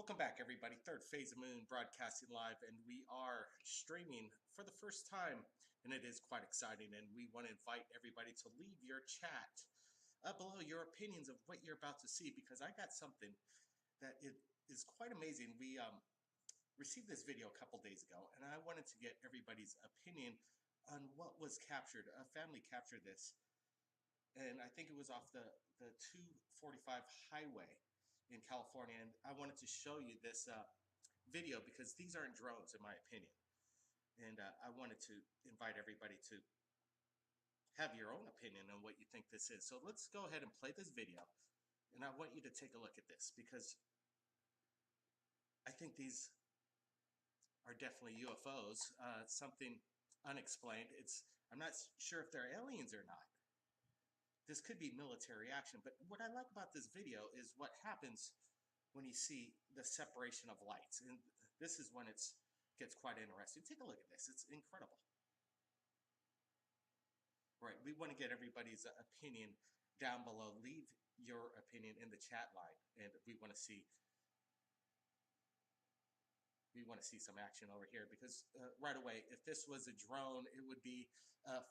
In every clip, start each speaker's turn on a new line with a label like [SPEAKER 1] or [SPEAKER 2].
[SPEAKER 1] Welcome back, everybody. Thirdphasefomoon broadcasting live, and we are streaming for the first time, and it is quite exciting. And we want to invite everybody to leave your chat below your opinions of what you're about to see, because I got something that it is quite amazing. We received this video a couple days ago, and I wanted to get everybody's opinion on what was captured. A family captured this, and I think it was off the 245 highway in California, and I wanted to show you this video because these aren't drones, in my opinion, and I wanted to invite everybody to have your own opinion on what you think this is. So let's go ahead and play this video, and I want you to take a look at this because I think these are definitely UFOs, something unexplained. I'm not sure if they're aliens or not. This could be military action, but what I like about this video is what happens when you see the separation of lights. And this is when it gets quite interesting. Take a look at this. It's incredible. Right, we want to get everybody's opinion down below. Leave your opinion in the chat line, and we want to see some action over here, because right away, if this was a drone, it would be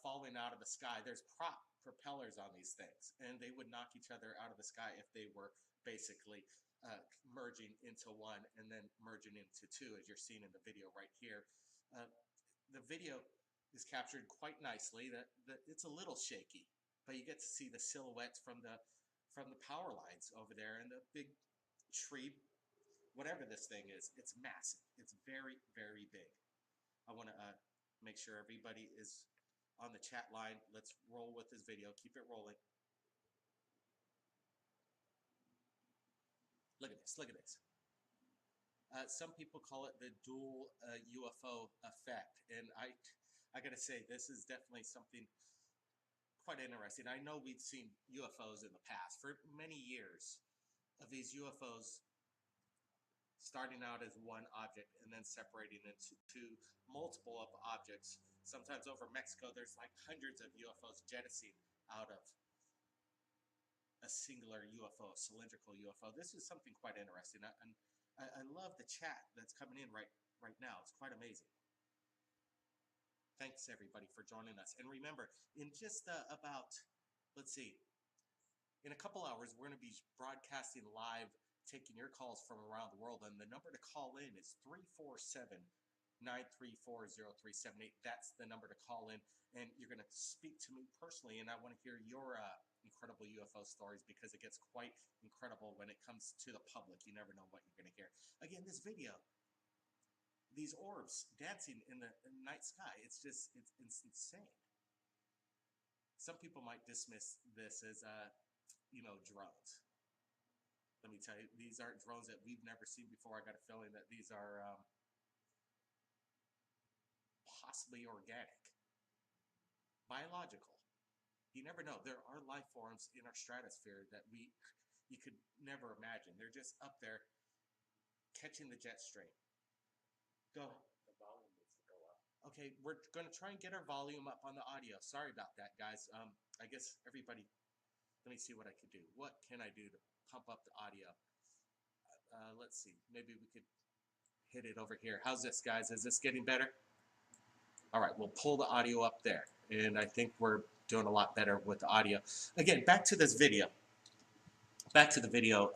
[SPEAKER 1] falling out of the sky. There's propellers on these things, and they would knock each other out of the sky if they were basically merging into one and then merging into two, as you're seeing in the video right here. The video is captured quite nicely. It's a little shaky, but you get to see the silhouettes from the power lines over there, and the big tree. Whatever this thing is, it's massive. It's very, very big. I want to make sure everybody is on the chat line. Let's roll with this video. Keep it rolling. Look at this. Look at this. Some people call it the dual UFO effect. And I got to say, this is definitely something quite interesting. I know we've seen UFOs in the past. For many years of these UFOs starting out as one object and then separating into multiple of objects. Sometimes over Mexico, there's like hundreds of UFOs jettisoning out of a singular UFO, a cylindrical UFO. This is something quite interesting. I love the chat that's coming in right now. It's quite amazing. Thanks, everybody, for joining us. And remember, in just about, let's see, in a couple hours, we're going to be broadcasting live, taking your calls from around the world, and the number to call in is 347-934-0378. That's the number to call in, and you're going to speak to me personally, and I want to hear your incredible UFO stories, because it gets quite incredible when it comes to the public. You never know what you're going to hear. Again, this video, these orbs dancing in the night sky, it's insane. Some people might dismiss this as drones. Let me tell you, these aren't drones that we've never seen before. I got a feeling that these are possibly organic, biological. You never know. There are life forms in our stratosphere that you could never imagine. They're just up there catching the jet stream. Go ahead.
[SPEAKER 2] The volume needs to go up.
[SPEAKER 1] Okay, we're going to try and get our volume up on the audio. Sorry about that, guys. I guess everybody, let me see what I could do. What can I do to pump up the audio? Let's see. Maybe we could hit it over here. How's this, guys? Is this getting better? All right, we'll pull the audio up there. And I think we're doing a lot better with the audio. Again, back to this video. Back to the video.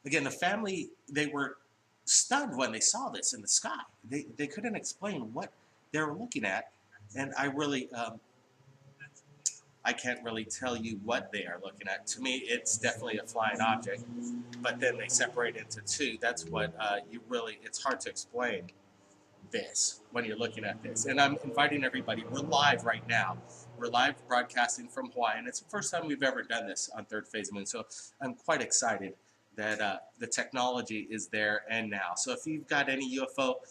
[SPEAKER 1] Again, the family, they were stunned when they saw this in the sky. They couldn't explain what they were looking at. And I really... I can't really tell you what they are looking at. To me, it's definitely a flying object, but then they separate into two. That's what it's hard to explain this when you're looking at this. And I'm inviting everybody. We're live right now. We're live broadcasting from Hawaii, and it's the first time we've ever done this on Thirdphasefomoon. So I'm quite excited that the technology is there and now. So if you've got any UFO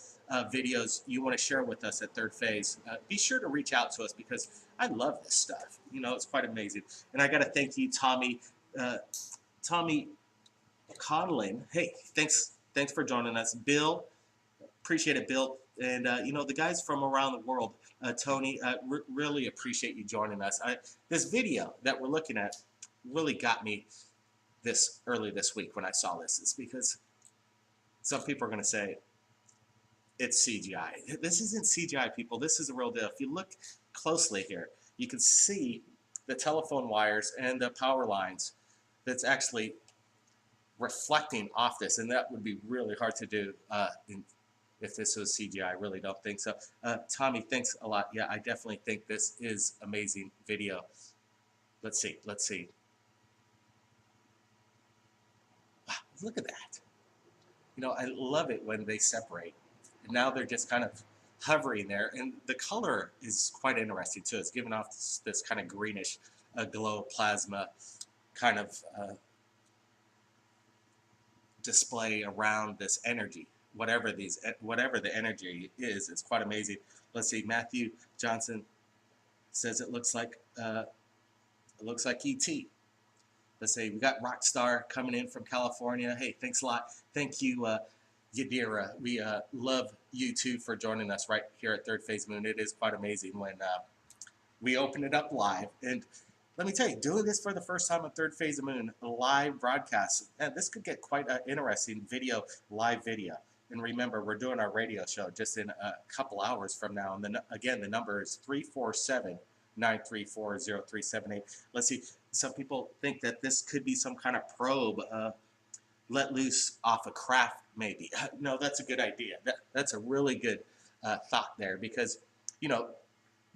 [SPEAKER 1] videos you want to share with us at Third Phase, be sure to reach out to us, because I love this stuff. It's quite amazing. And I got to thank you, Tommy Conlin. Hey, thanks for joining us. Bill, appreciate it, Bill. And the guys from around the world, Tony, really appreciate you joining us. This video that we're looking at really got me early this week when I saw this. It's because some people are going to say it's CGI. This isn't CGI, people. This is a real deal. If you look closely here, you can see the telephone wires and the power lines that's actually reflecting off this, and that would be really hard to do if this was CGI. I really don't think so. Tommy, thanks a lot. Yeah, I definitely think this is amazing video. Let's see. Let's see. Wow, look at that. You know, I love it when they separate. And now they're just kind of hovering there, and the color is quite interesting too. It's giving off this kind of greenish glow plasma kind of display around this energy. Whatever the energy is, it's quite amazing. Let's see. Matthew Johnson says it looks like ET. Let's say we got Rockstar coming in from California. Hey, thanks a lot. Thank you, Yadira. We love you too for joining us right here at Third Phase Moon. It is quite amazing when we open it up live. And let me tell you, doing this for the first time on Third Phase Moon, a live broadcast, this could get quite an interesting video, live video. And remember, we're doing our radio show just in a couple hours from now. And then again, the number is 347-934-0378. Let's see. Some people think that this could be some kind of probe let loose off a craft, maybe. No, that's a good idea. That's a really good thought there, because, you know,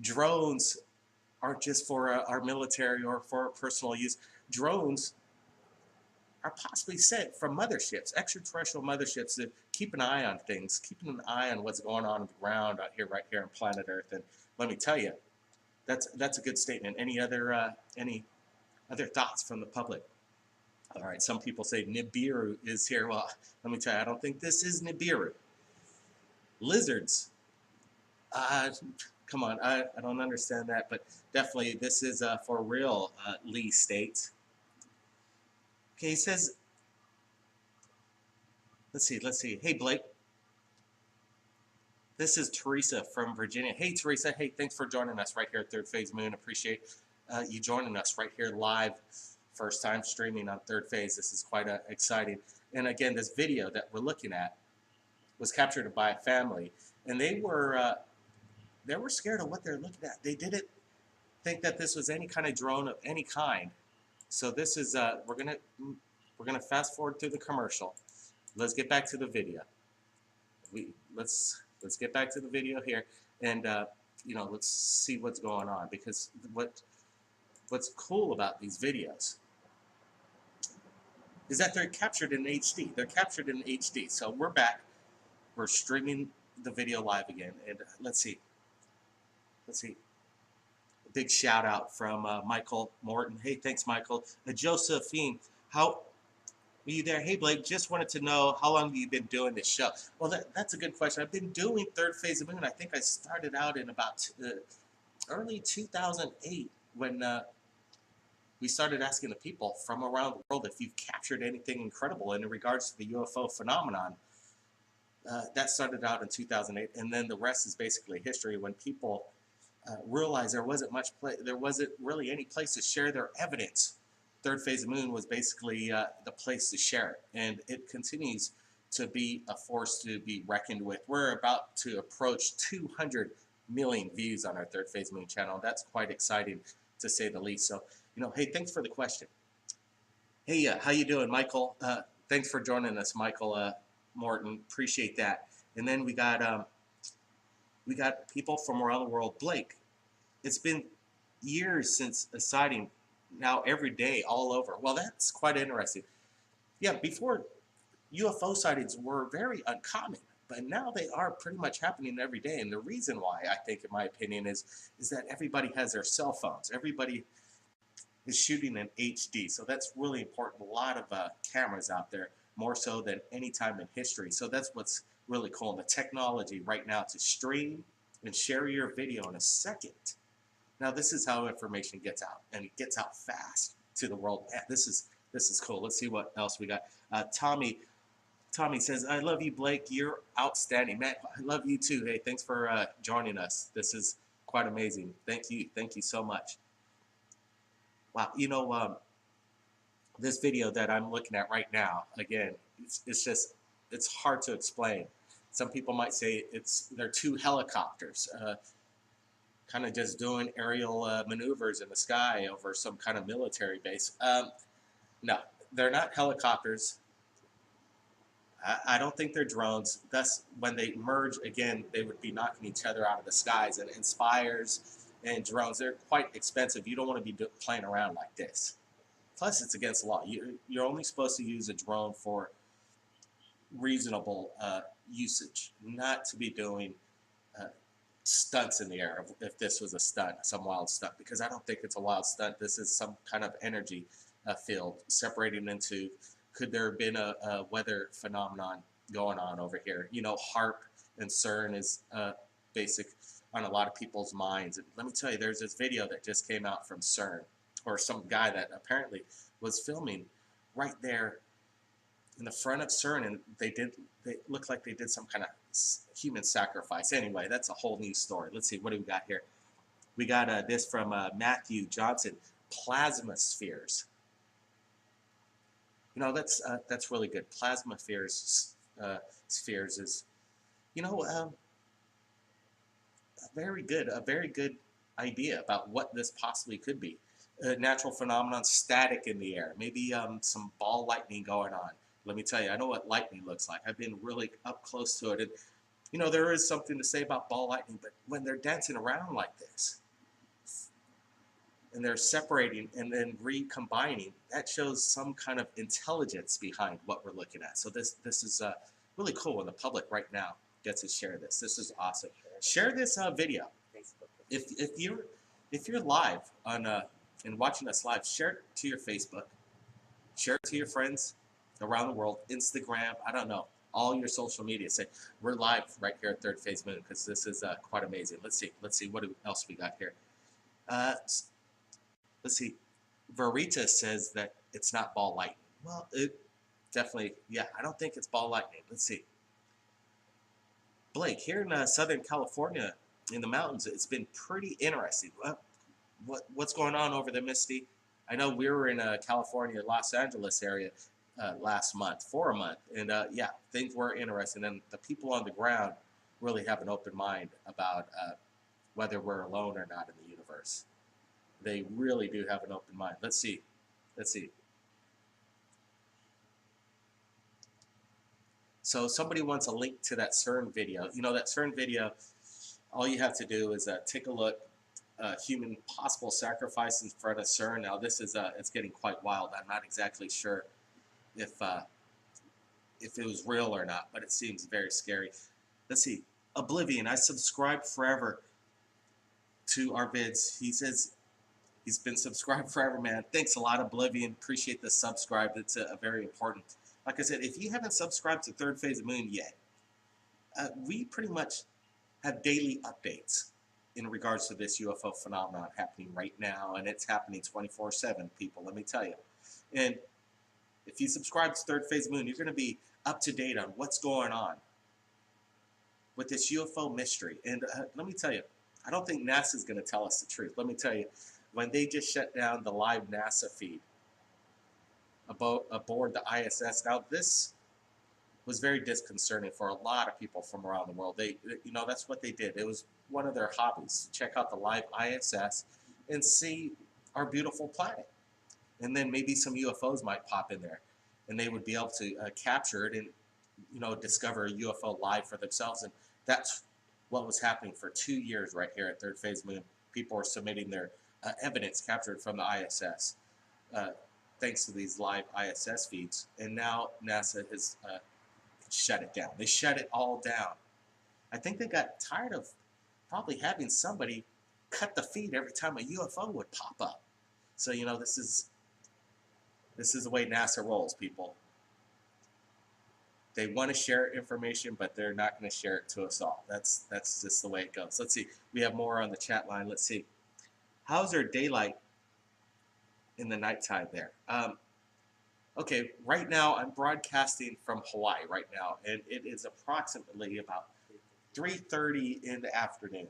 [SPEAKER 1] drones aren't just for our military or for personal use. Drones are possibly sent from motherships, extraterrestrial motherships, to keep an eye on things, keeping an eye on what's going on the ground out here, right here on planet Earth. And let me tell you, that's a good statement. Any other thoughts from the public? All right, some people say Nibiru is here. Well, let me tell you, I don't think this is Nibiru. Lizards. Come on, I don't understand that, but definitely this is for real, Lee states. Okay, he says, let's see. Hey, Blake. This is Teresa from Virginia. Hey, Teresa. Hey, thanks for joining us right here at Third Phase Moon. Appreciate you joining us right here live. First time streaming on Third Phase. This is quite exciting. And again, this video that we're looking at was captured by a family, and they were scared of what they're looking at. They didn't think that this was any kind of drone of any kind. So this is we're gonna fast forward through the commercial. Let's get back to the video. Let's get back to the video here, and you know, let's see what's going on, because what's cool about these videos is that they're captured in HD. They're captured in HD. So we're back. We're streaming the video live again, and let's see. A big shout out from Michael Morton. Hey, thanks, Michael. Josephine, how are you there? Hey, Blake, just wanted to know, how long have you been doing this show? Well, that's a good question. I've been doing Third Phase of Moon. I think I started out in about early 2008 when we started asking the people from around the world if you've captured anything incredible in regards to the UFO phenomenon. That started out in 2008, and then the rest is basically history. When people realized there wasn't really any place to share their evidence, Third Phase of Moon was basically the place to share it, and it continues to be a force to be reckoned with. We're about to approach 200 million views on our Third Phase Moon channel. That's quite exciting, to say the least. So, you know, hey, thanks for the question. Hey, how you doing, Michael? Thanks for joining us, Michael Morton. Appreciate that. And then we got people from around the world. Blake, it's been years since a sighting. Now every day, all over. Well, that's quite interesting. Yeah, before, UFO sightings were very uncommon, but now they are pretty much happening every day. And the reason why, I think, in my opinion, is that everybody has their cell phones. Everybody is shooting in HD, so that's really important. A lot of cameras out there, more so than any time in history. So that's what's really cool. And the technology right now to stream and share your video in a second. Now this is how information gets out, and it gets out fast to the world. Man, this is cool. Let's see what else we got. Tommy says, I love you, Blake. You're outstanding. Man, I love you too. Hey, thanks for joining us. This is quite amazing. Thank you so much. Wow, you know, this video that I'm looking at right now, again, it's just it's hard to explain. Some people might say they're two helicopters, kind of just doing aerial maneuvers in the sky over some kind of military base. No, they're not helicopters. I don't think they're drones. Thus, when they merge again, they would be knocking each other out of the skies. And Spires and drones, they're quite expensive. You don't want to be playing around like this. Plus, it's against the law. You're only supposed to use a drone for reasonable usage, not to be doing stunts in the air. If this was a stunt, some wild stunt, because I don't think it's a wild stunt. This is some kind of energy field separating into. Could there have been a weather phenomenon going on over here? You know, HAARP and CERN is basic on a lot of people's minds. And let me tell you, there's this video that just came out from CERN, or some guy that apparently was filming right there in the front of CERN, and they looked like they did some kind of human sacrifice. Anyway, that's a whole new story. Let's see, what do we got here? We got this from Matthew Johnson, plasma spheres. You know, that's really good. Plasma spheres is, you know, a very good idea about what this possibly could be. Natural phenomenon, static in the air, maybe some ball lightning going on. Let me tell you, I know what lightning looks like. I've been really up close to it, and you know, there is something to say about ball lightning, but when they're dancing around like this, and they're separating and then recombining, that shows some kind of intelligence behind what we're looking at. So this is really cool when the public right now gets to share this. This is awesome. Share this video. If you're live on and watching us live, share it to your Facebook, share it to your friends around the world, Instagram, I don't know, all your social media. Say we're live right here at Third Phase Moon, because this is quite amazing. Let's see what else we got here. Let's see. Verita says that it's not ball lightning. Well, it definitely, yeah, I don't think it's ball lightning. Let's see. Blake, here in Southern California, in the mountains, it's been pretty interesting. What's going on over there, Misty? I know we were in California, Los Angeles area last month, for a month, and yeah, things were interesting, and the people on the ground really have an open mind about whether we're alone or not in the universe. They really do have an open mind. Let's see. So somebody wants a link to that CERN video. You know, that CERN video, all you have to do is take a look. Human possible sacrifice in front of CERN. Now this is it's getting quite wild. I'm not exactly sure if it was real or not, but it seems very scary. Let's see. Oblivion, I subscribed forever to our vids. He says he's been subscribed forever, man. Thanks a lot, Oblivion. Appreciate the subscribe. It's a very important. Like I said, if you haven't subscribed to Third Phase Moon yet, we pretty much have daily updates in regards to this UFO phenomenon happening right now, and it's happening 24/7, people, let me tell you. And if you subscribe to Third Phase Moon, you're going to be up to date on what's going on with this UFO mystery. And let me tell you, I don't think NASA's going to tell us the truth. Let me tell you, when they just shut down the live NASA feed aboard the ISS, now this was very disconcerting for a lot of people from around the world. They, you know, that's what they did. It was one of their hobbies, check out the live ISS and see our beautiful planet. And then maybe some UFOs might pop in there, and they would be able to capture it and, you know, discover a UFO live for themselves. And that's what was happening for 2 years right here at Third Phase Moon. People were submitting their evidence captured from the ISS, thanks to these live ISS feeds. And now NASA has shut it down. They shut it all down. I think they got tired of probably having somebody cut the feed every time a UFO would pop up. So, you know, this is the way NASA rolls, people. They want to share information, but they're not going to share it to us all. That's just the way it goes. Let's see. We have more on the chat line. Let's see. How's there daylight in the nighttime there? Okay, right now I'm broadcasting from Hawaii right now, and it is approximately about 3:30 in the afternoon.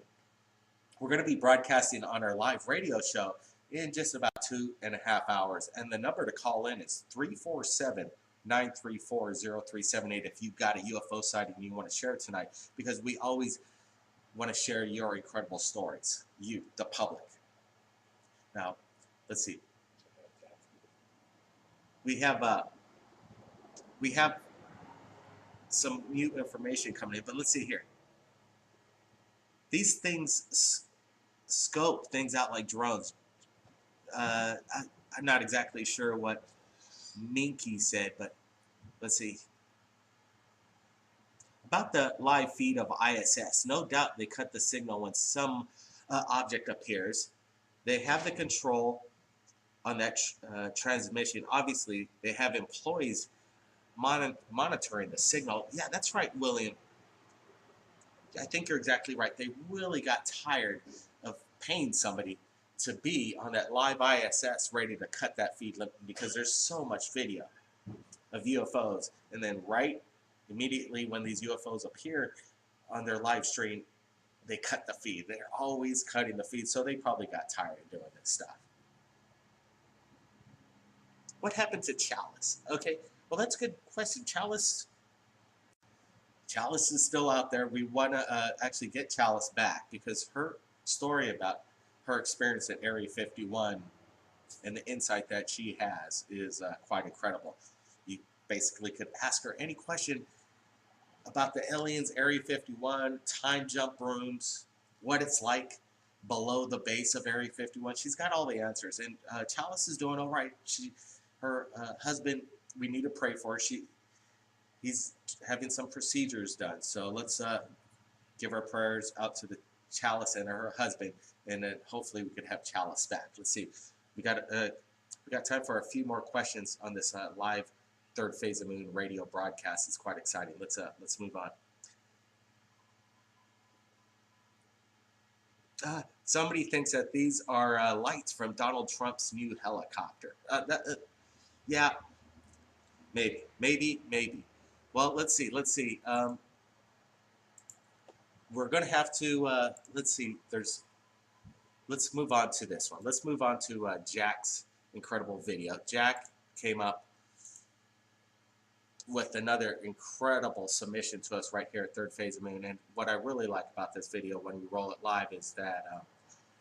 [SPEAKER 1] We're going to be broadcasting on our live radio show in just about 2.5 hours, and the number to call in is 934-0378 if you've got a UFO sighting and you want to share it tonight, because we always want to share your incredible stories, you, the public. Now, let's see. We have some new information coming in, but let's see here. These things scope things out like drones. I'm not exactly sure what Minky said, but let's see. About the live feed of ISS, no doubt they cut the signal when some object appears. They have the control on that transmission. Obviously, they have employees monitoring the signal. Yeah, that's right, William. I think you're exactly right. They really got tired of paying somebody to be on that live ISS ready to cut that feed because there's so much video of UFOs. And then right immediately when these UFOs appear on their live stream, they cut the feed. They're always cutting the feed, so they probably got tired of doing this stuff. What happened to Chalice? Okay, well, that's a good question. Chalice is still out there. We want to actually get Chalice back because her story about her experience at Area 51 and the insight that she has is quite incredible. You basically could ask her any question about the aliens, Area 51, time jump rooms, what it's like below the base of Area 51. She's got all the answers, and Chalice is doing all right. Her husband, we need to pray for her. He's having some procedures done, so let's give our prayers out to the Chalice and her husband, and then hopefully we could have Chalice back. Let's see. We got time for a few more questions on this live Third Phase of Moon radio broadcast. It's quite exciting. Let's move on. Somebody thinks that these are lights from Donald Trump's new helicopter. Yeah, maybe. Well, let's see. We're going to have to, let's see, let's move on to this one. Let's move on to Jack's incredible video. Jack came up with another incredible submission to us right here at Third Phase of Moon. And what I really like about this video when we roll it live is that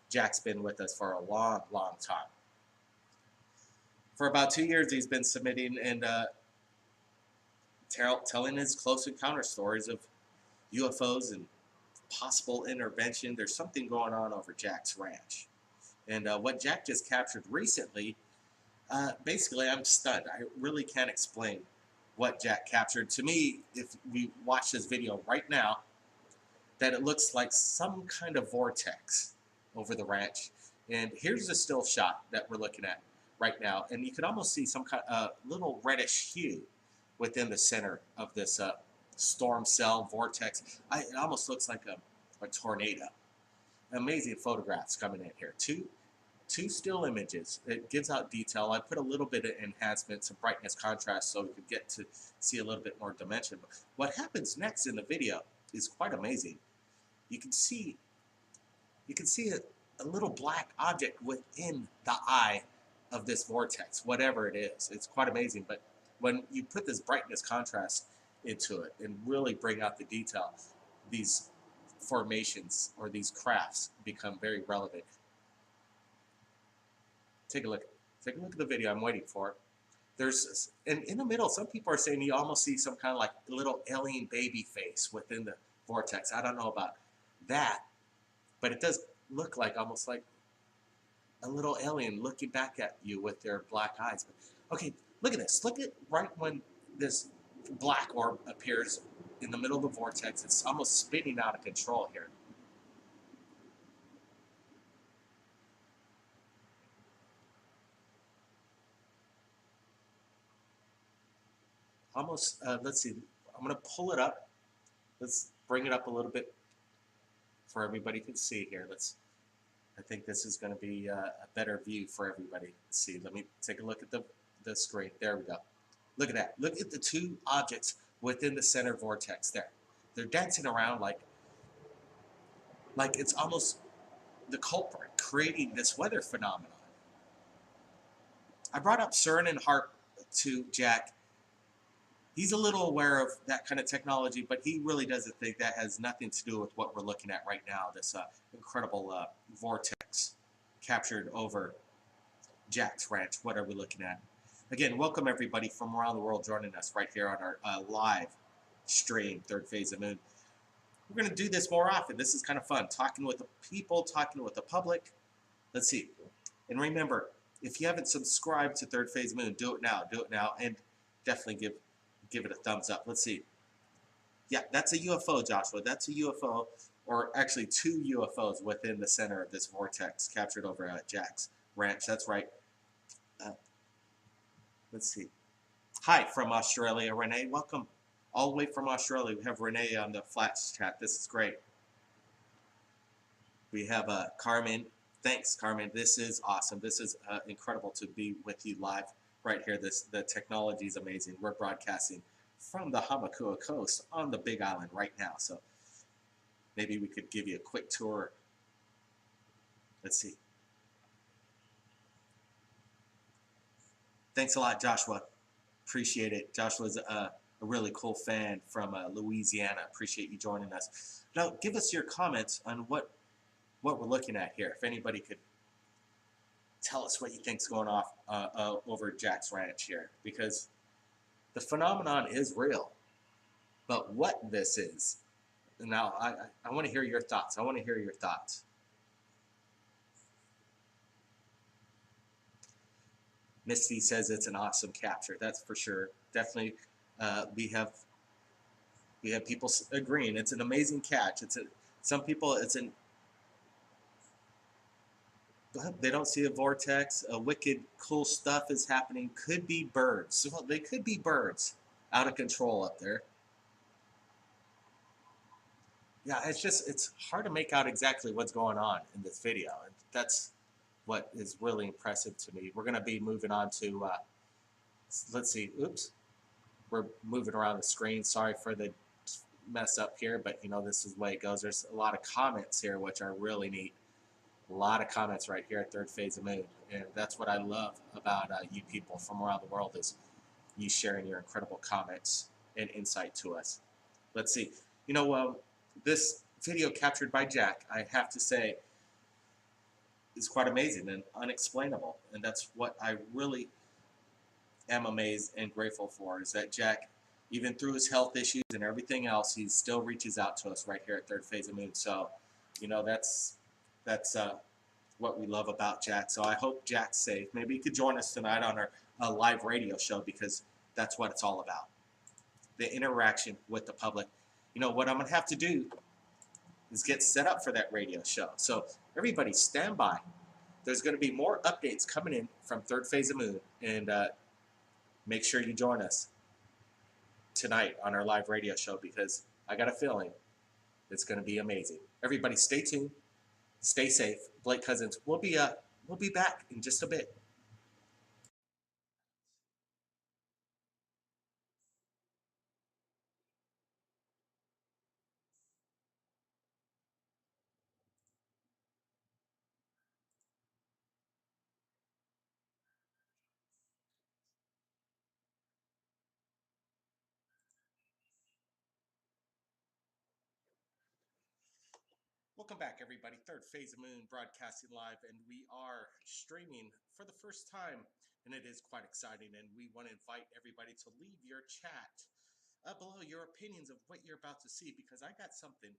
[SPEAKER 1] Jack's been with us for a long, long time. For about 2 years, he's been submitting and telling his close encounter stories of UFOs and possible intervention. There's something going on over Jack's ranch. And what Jack just captured recently, basically I'm stunned. I really can't explain what Jack captured. To me, if we watch this video right now, that it looks like some kind of vortex over the ranch. And here's the still shot that we're looking at right now. And you can almost see some kind of little reddish hue within the center of this storm cell vortex. It almost looks like a tornado. Amazing photographs coming in here. Two still images. It gives out detail. I put a little bit of enhancement, some brightness, contrast, so we could get to see a little bit more dimension. But what happens next in the video is quite amazing. You can see a little black object within the eye of this vortex, whatever it is. It's quite amazing. But when you put this brightness contrast into it and really bring out the detail, these formations or these crafts become very relevant. Take a look at the video. I'm waiting for it. There's, and in the middle, some people are saying you almost see some kind of like little alien baby face within the vortex. I don't know about that, but it does look like almost like a little alien looking back at you with their black eyes. But, okay, look at this. Look at right when this black orb appears in the middle of the vortex. It's almost spinning out of control here. Almost, let's see, I'm going to pull it up. Let's bring it up a little bit for everybody to see here. I think this is going to be a better view for everybody to see. Let me take a look at the screen. There we go. Look at that. Look at the two objects within the center vortex there. They're dancing around like it's almost the culprit creating this weather phenomenon. I brought up CERN and HAARP to Jack he's a little aware of that kind of technology, but he really doesn't think that has nothing to do with what we're looking at right now, this incredible vortex captured over Jack's Ranch. What are we looking at? Again, welcome everybody from around the world joining us right here on our live stream, Third Phase of Moon. We're going to do this more often. This is kind of fun, talking with the people, talking with the public. Let's see. And remember, if you haven't subscribed to Third Phase Moon, do it now. Do it now, and definitely give it a thumbs up. Let's see. Yeah, that's a UFO, Joshua. That's a UFO, or actually 2 UFOs within the center of this vortex captured over at Jack's Ranch. That's right. Let's see. Hi from Australia, Renee. Welcome all the way from Australia. We have Renee on the Flats chat. This is great. We have Carmen. Thanks, Carmen. This is awesome. This is incredible to be with you live right here. The technology is amazing. We're broadcasting from the Hamakua Coast on the Big Island right now. So maybe we could give you a quick tour. Let's see. Thanks a lot, Joshua. Appreciate it. Joshua's a really cool fan from Louisiana. Appreciate you joining us. Now, give us your comments on what we're looking at here. If anybody could tell us what you think's going off over Jack's Ranch here, because the phenomenon is real. But what this is, now I want to hear your thoughts. I want to hear your thoughts. Misty says it's an awesome capture. That's for sure. Definitely, we have people agreeing it's an amazing catch. Some people they don't see a vortex. Wicked cool stuff is happening. Could be birds. So they could be birds out of control up there. Yeah, it's hard to make out exactly what's going on in this video. That's what is really impressive to me. We're going to be moving on to, let's see, oops. We're moving around the screen. Sorry for the mess up here, but you know, this is the way it goes. There's a lot of comments here, which are really neat. A lot of comments right here at Third Phase of Moon. And that's what I love about you people from around the world, is you sharing your incredible comments and insight to us. Let's see. You know, this video captured by Jack, I have to say, is quite amazing and unexplainable. And that's what I really am amazed and grateful for, is that Jack, even through his health issues and everything else, he still reaches out to us right here at Third Phase of Moon. So, you know, that's what we love about Jack. So I hope Jack's safe. Maybe he could join us tonight on our live radio show, because that's what it's all about. The interaction with the public. You know, what I'm going to have to do is get set up for that radio show. So everybody stand by. There's going to be more updates coming in from Third Phase of Moon, and make sure you join us tonight on our live radio show, because I got a feeling it's going to be amazing. Everybody stay tuned, stay safe. Blake Cousins, we'll be back in just a bit. Welcome back, everybody. Third Phase of Moon broadcasting live, and we are streaming for the first time, and it is quite exciting. And we want to invite everybody to leave your chat below, your opinions of what you're about to see, because I got something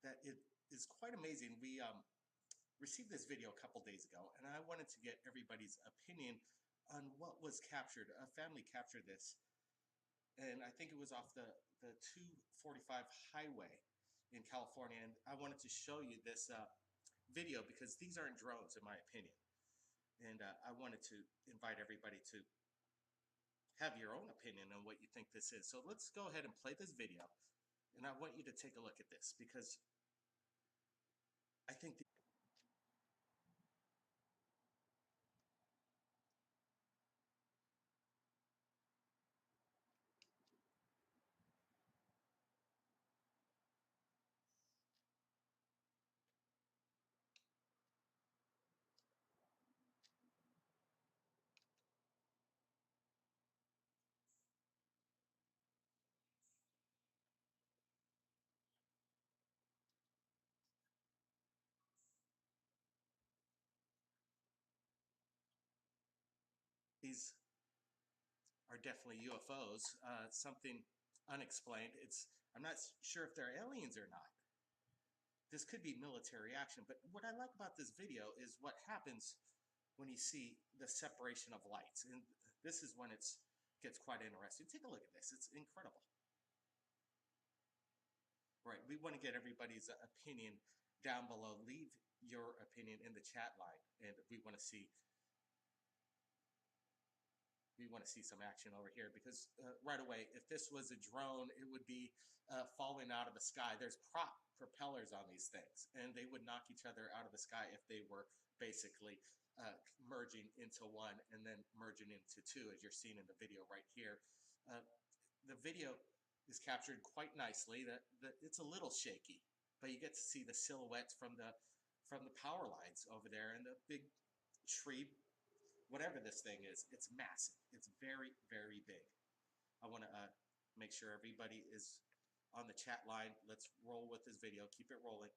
[SPEAKER 1] that is quite amazing. We received this video a couple days ago, and I wanted to get everybody's opinion on what was captured. A family captured this, and I think it was off the 245 highway in California. And I wanted to show you this video, because these aren't drones, in my opinion. And I wanted to invite everybody to have your own opinion on what you think this is. So let's go ahead and play this video. And I want you to take a look at this, because I think these are definitely UFOs, something unexplained. I'm not sure if they're aliens or not. This could be military action, but what I like about this video is what happens when you see the separation of lights. And this is when it gets quite interesting. Take a look at this. It's incredible. Right, we want to get everybody's opinion down below. Leave your opinion in the chat line, and we want to see some action over here, because right away, if this was a drone, it would be falling out of the sky. There's prop propellers on these things, and they would knock each other out of the sky if they were basically merging into one and then merging into two, as you're seeing in the video right here. The video is captured quite nicely. It's a little shaky, but you get to see the silhouettes from the power lines over there, and the big tree, whatever this thing is. It's massive. It's very, very big. I want to make sure everybody is on the chat line. Let's roll with this video. Keep it rolling.